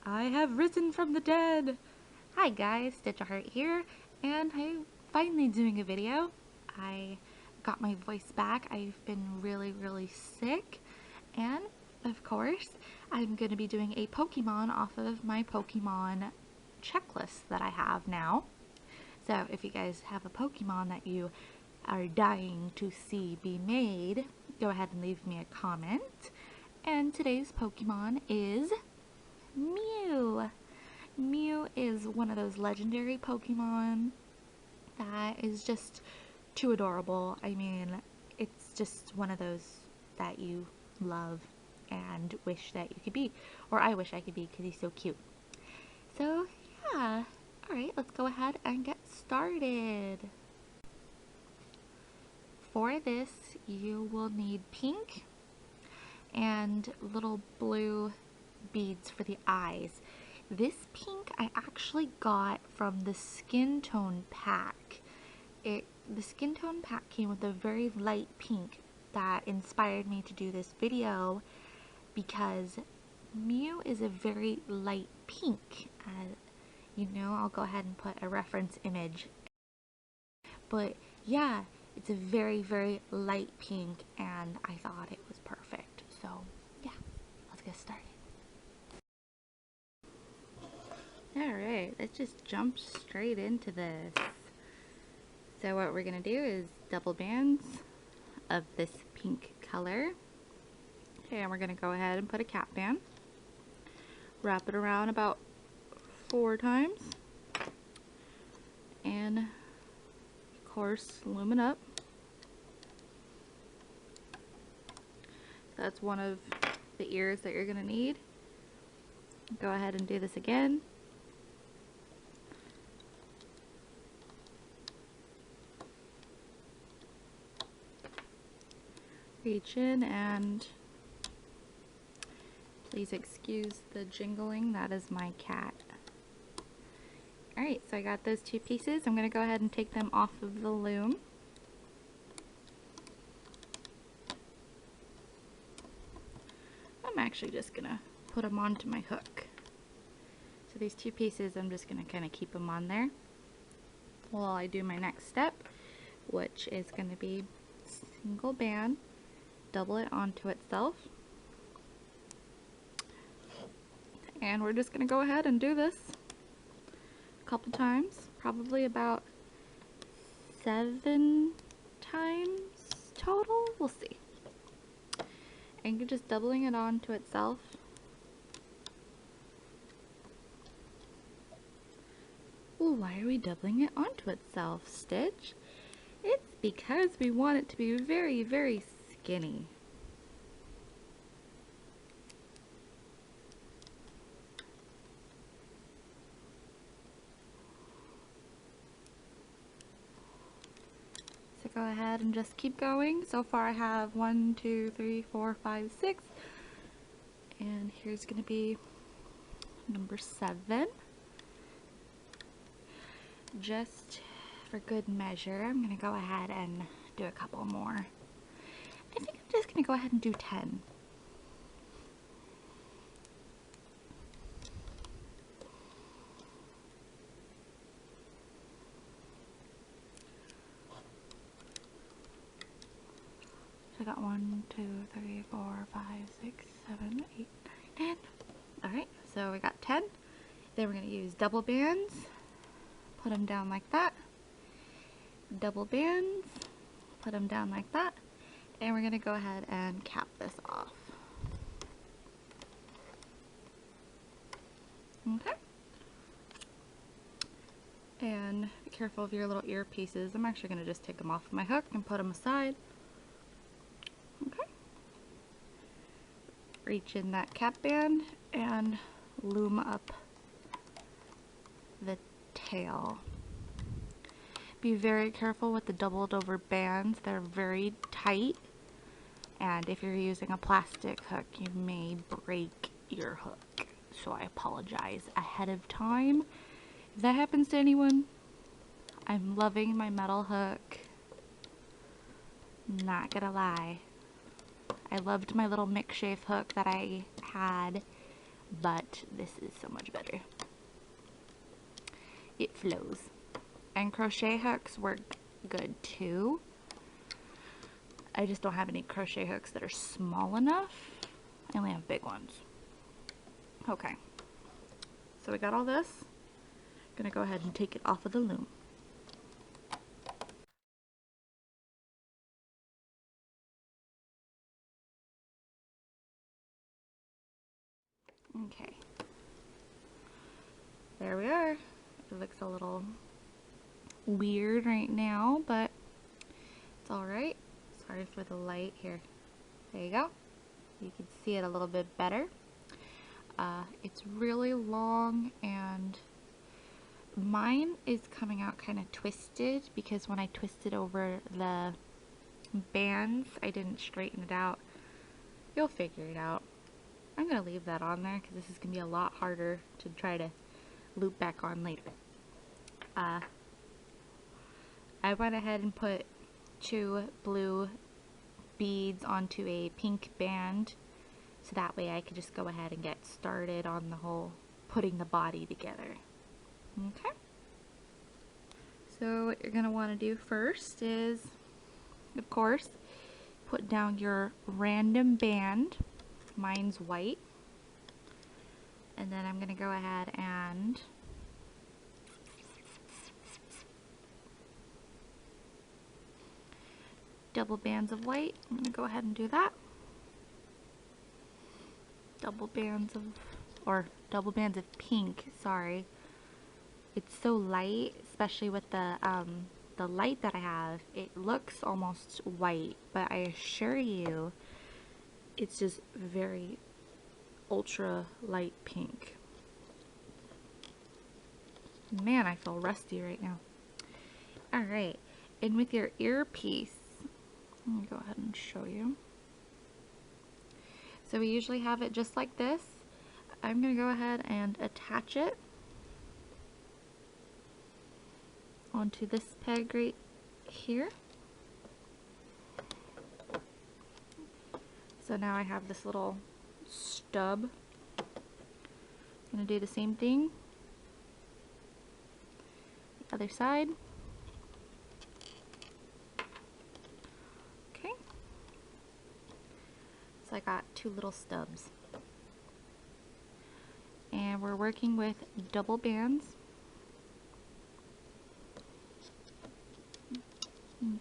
I have risen from the dead! Hi guys, Stitchheart here, and I'm finally doing a video. I got my voice back. I've been really sick, and of course, I'm going to be doing a Pokemon off of my Pokemon checklist that I have now. So if you guys have a Pokemon that you are dying to see be made, go ahead and leave me a comment. And today's Pokemon is Mew. Mew is one of those legendary Pokemon that is just too adorable. I mean, it's just one of those that you love and wish that you could be. Or I wish I could be because he's so cute. So, yeah. Alright, let's go ahead and get started. For this, you will need pink and little blue beads for the eyes. This pink I actually got from the skin tone pack. The skin tone pack came with a very light pink that inspired me to do this video because Mew is a very light pink. You know, I'll go ahead and put a reference image. But yeah, it's a very light pink and I thought it was perfect. So yeah, let's get started. Alright, let's just jump straight into this. So what we're going to do is double bands of this pink color. Okay, and we're going to go ahead and put a cap band. Wrap it around about 4 times. And of course, loom it up. So that's one of the ears that you're going to need. Go ahead and do this again. Reach in and please excuse the jingling, that is my cat. Alright, so I got those 2 pieces. I'm going to go ahead and take them off of the loom. I'm actually just going to put them onto my hook. So these 2 pieces, I'm just going to kind of keep them on there while I do my next step, which is going to be single band, double it onto itself. And we're just going to go ahead and do this a couple times, probably about 7 times total, we'll see. And you're just doubling it onto itself. Well, why are we doubling it onto itself, Stitch? It's because we want it to be very skinny. So go ahead and just keep going. So far I have 1, 2, 3, 4, 5, 6. And here's going to be number 7. Just for good measure, I'm going to go ahead and do a couple more. I think I'm just going to go ahead and do 10. I got 1, 2, 3, 4, 5, 6, 7, 8, 9, 10. Alright, so we got 10. Then we're going to use double bands. Put them down like that. Double bands. Put them down like that. And we're going to go ahead and cap this off. Okay. And be careful of your little earpieces. I'm actually going to just take them off my hook and put them aside. Okay. Reach in that cap band and loom up the tail. Be very careful with the doubled over bands. They're very tight, and if you're using a plastic hook, you may break your hook. So I apologize ahead of time. If that happens to anyone, I'm loving my metal hook. Not gonna lie. I loved my little McShave hook that I had but this is so much better. It flows. And crochet hooks work good too. I just don't have any crochet hooks that are small enough. I only have big ones. Okay, so we got all this. I'm gonna go ahead and take it off of the loom. Okay, there we are. It looks a little weird right now, but it's alright. Sorry for the light here. There you go. You can see it a little bit better. It's really long, and mine is coming out kind of twisted because when I twisted over the bands, I didn't straighten it out. You'll figure it out. I'm going to leave that on there because this is going to be a lot harder to try to loop back on later. I went ahead and put 2 blue beads onto a pink band, so that way I could just go ahead and get started on the whole putting the body together. Okay. So what you're going to want to do first is, of course, put down your random band. Mine's white. And then I'm going to go ahead and double bands of white. I'm going to go ahead and do that. Double bands of pink, sorry. It's so light, especially with the light that I have. It looks almost white, but I assure you, it's just very ultra light pink. Man, I feel rusty right now. Alright, and with your earpiece, let me go ahead and show you. So we usually have it just like this. I'm going to go ahead and attach it onto this peg right here. So now I have this little stub. I'm going to do the same thing. The other side. Okay. So I got 2 little stubs. And we're working with double bands.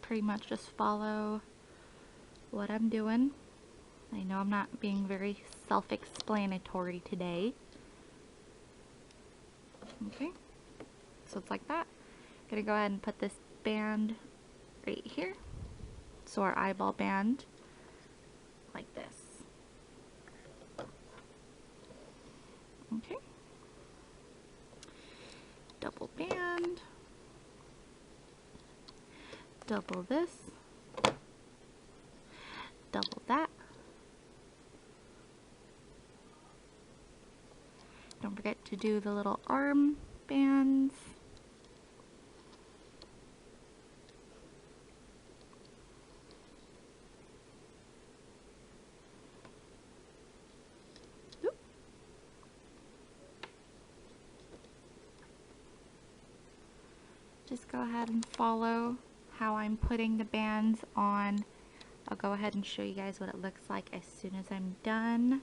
Pretty much just follow what I'm doing. I know I'm not being very self-explanatory today. Okay, so it's like that. I'm gonna go ahead and put this band right here. So our eyeball band, like this. Okay. Double band. Double this. Double that. Don't forget to do the little arm bands. Oop. Just go ahead and follow how I'm putting the bands on. I'll go ahead and show you guys what it looks like as soon as I'm done.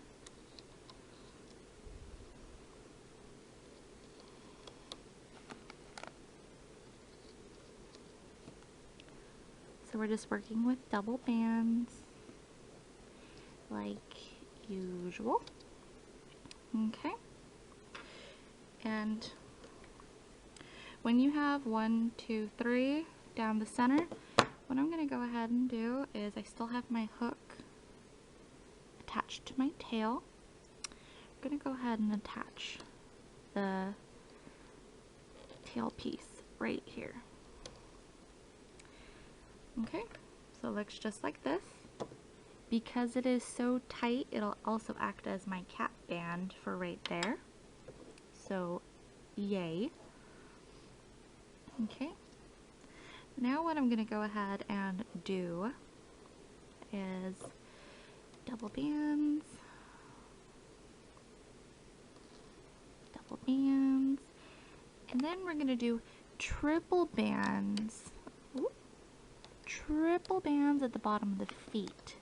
So we're just working with double bands like usual. Okay. And when you have 1, 2, 3 down the center, what I'm going to go ahead and do is I still have my hook attached to my tail. I'm going to go ahead and attach the tail piece right here. Okay, so it looks just like this. Because it is so tight, it'll also act as my cap band for right there. So, yay. Okay. Now what I'm going to go ahead and do is double bands. couple bands. And then we're going to do triple bands. Ooh, triple bands at the bottom of the feet.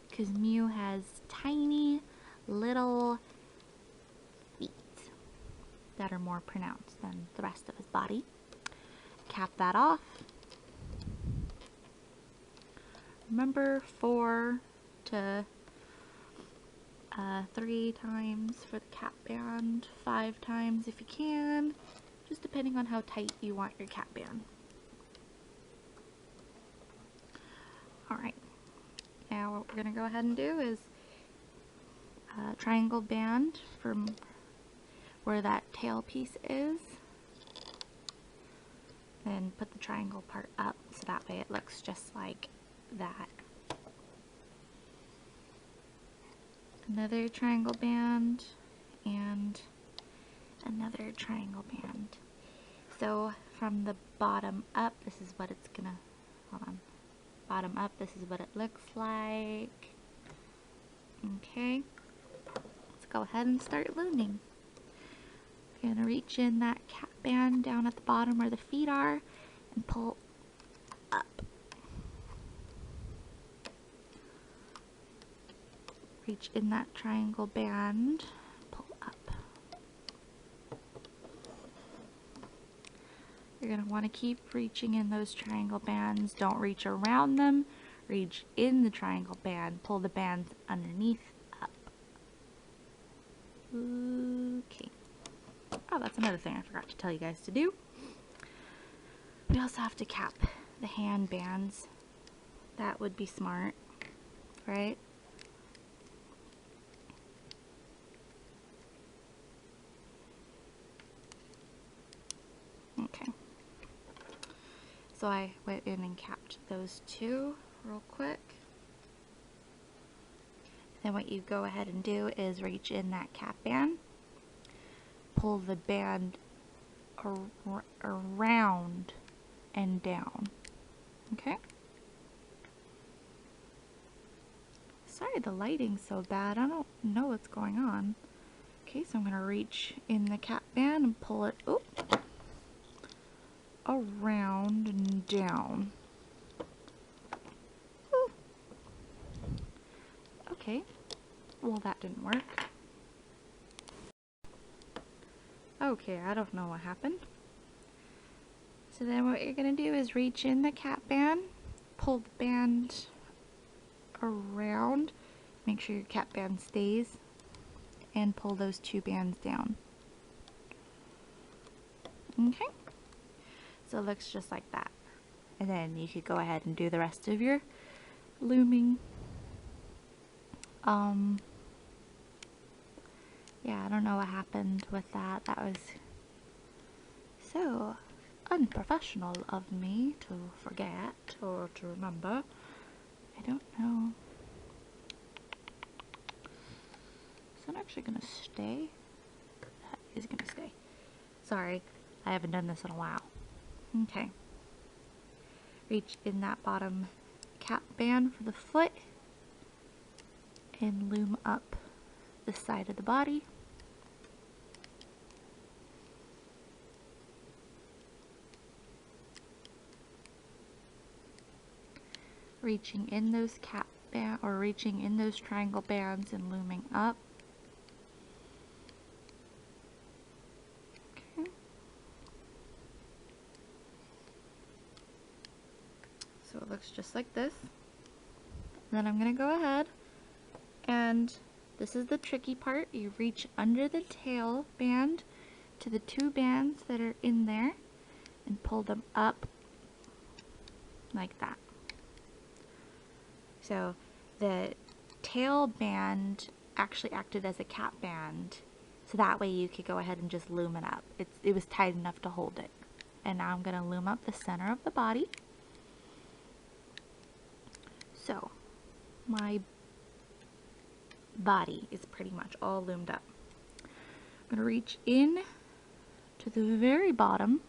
Because Mew has tiny little feet that are more pronounced than the rest of his body. Cap that off. Remember 4 to 3 times for the cap band, 5 times if you can, just depending on how tight you want your cap band. Alright, now what we're going to go ahead and do is triangle band from where that tail piece is, then put the triangle part up so that way it looks just like that. Another triangle band and another triangle band. So from the bottom up, this is what it's gonna, hold on, bottom up, this is what it looks like. Okay, let's go ahead and start looming. You're gonna reach in that cap band down at the bottom where the feet are and pull up. Reach in that triangle band, pull up. You're going to want to keep reaching in those triangle bands. Don't reach around them. Reach in the triangle band. Pull the bands underneath up. Okay. Oh, that's another thing I forgot to tell you guys to do. We also have to cap the hand bands. That would be smart, right? Okay, so I went in and capped those two real quick. Then what you go ahead and do is reach in that cap band, pull the band around and down. Okay? Sorry the lighting's so bad, I don't know what's going on. Okay, so I'm going to reach in the cap band and pull it around and down. Ooh. Okay, well that didn't work. Okay, I don't know what happened. So then what you're going to do is reach in the cap band, pull the band around, make sure your cap band stays, and pull those two bands down. Okay? So it looks just like that. And then you could go ahead and do the rest of your looming. Yeah, I don't know what happened with that. That was so unprofessional of me to forget or to remember. I don't know. Is that actually gonna stay? That is gonna stay. Sorry, I haven't done this in a while. Okay. Reach in that bottom cap band for the foot and loom up the side of the body. Reaching in those cap band or reaching in those triangle bands and looming up. Okay. So it looks just like this. Then I'm going to go ahead and this is the tricky part. You reach under the tail band to the two bands that are in there and pull them up like that. So the tail band actually acted as a cap band, so that way you could go ahead and just loom it up. It was tight enough to hold it. And now I'm going to loom up the center of the body. So my body is pretty much all loomed up. I'm going to reach in to the very bottom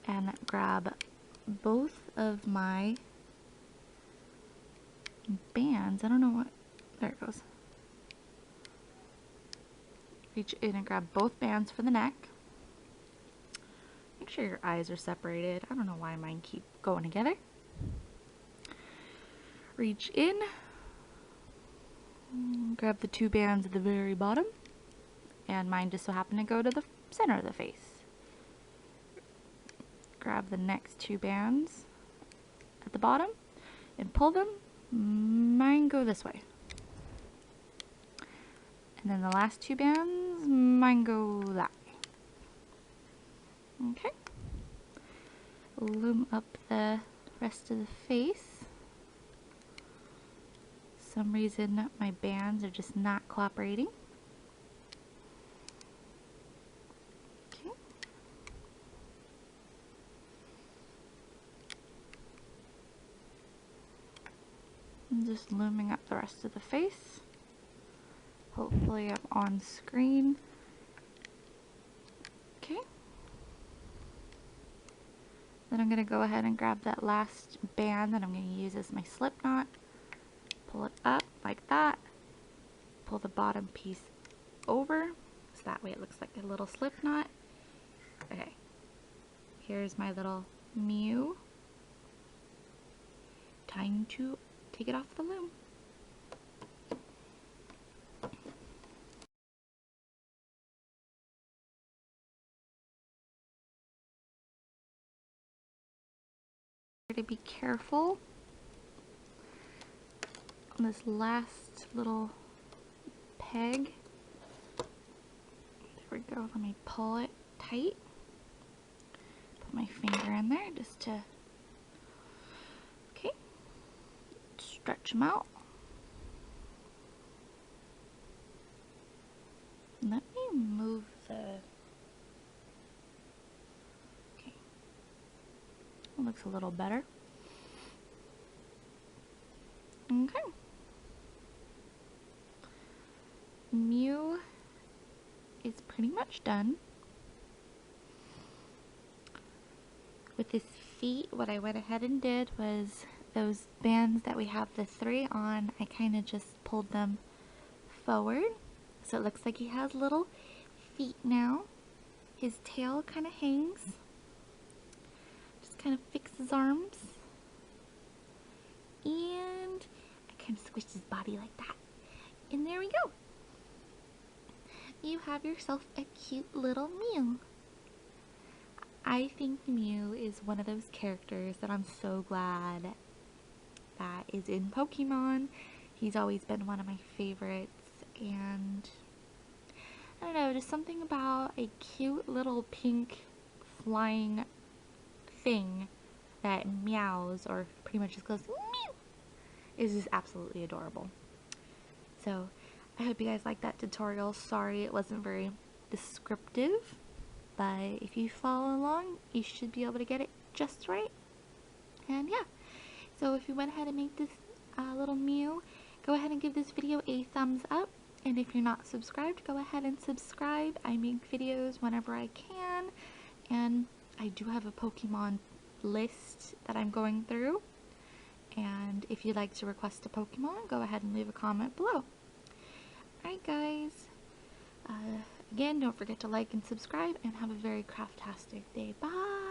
and grab both of my bands. I don't know what, there it goes. Reach in and grab both bands for the neck. Make sure your eyes are separated. I don't know why mine keep going together. Reach in, grab the 2 bands at the very bottom, and mine just so happened to go to the center of the face. Grab the next 2 bands at the bottom and pull them. Mine go this way. And then the last 2 bands, mine go that way. Okay. Loom up the rest of the face. For some reason my bands are just not cooperating. Okay. I'm just looming up the rest of the face. Hopefully I'm on screen. Okay. Then I'm going to go ahead and grab that last band that I'm going to use as my slip knot. Pull it up like that. Pull the bottom piece over, so that way it looks like a little slip knot. Okay. Here's my little Mew. Time to take it off the loom. To be careful on this last little peg. There we go. Let me pull it tight. Put my finger in there just to, okay, stretch them out. Let me move the, okay, it looks a little better. Okay. Mew is pretty much done. With his feet, what I went ahead and did was those bands that we have the 3 on, I kind of just pulled them forward. So it looks like he has little feet now. His tail kind of hangs. Just kind of fix his arms. And I kind of squished his body like that. And there we go. You have yourself a cute little Mew. I think Mew is one of those characters that I'm so glad that is in Pokemon. He's always been one of my favorites, and I don't know, just something about a cute little pink flying thing that meows or pretty much just goes meow is just absolutely adorable. So I hope you guys liked that tutorial. Sorry it wasn't very descriptive, but if you follow along, you should be able to get it just right. And yeah, so if you went ahead and made this little Mew, go ahead and give this video a thumbs up. And if you're not subscribed, go ahead and subscribe. I make videos whenever I can, and I do have a Pokemon list that I'm going through. And if you'd like to request a Pokemon, go ahead and leave a comment below. Alright guys, again, don't forget to like and subscribe, and have a very craftastic day. Bye!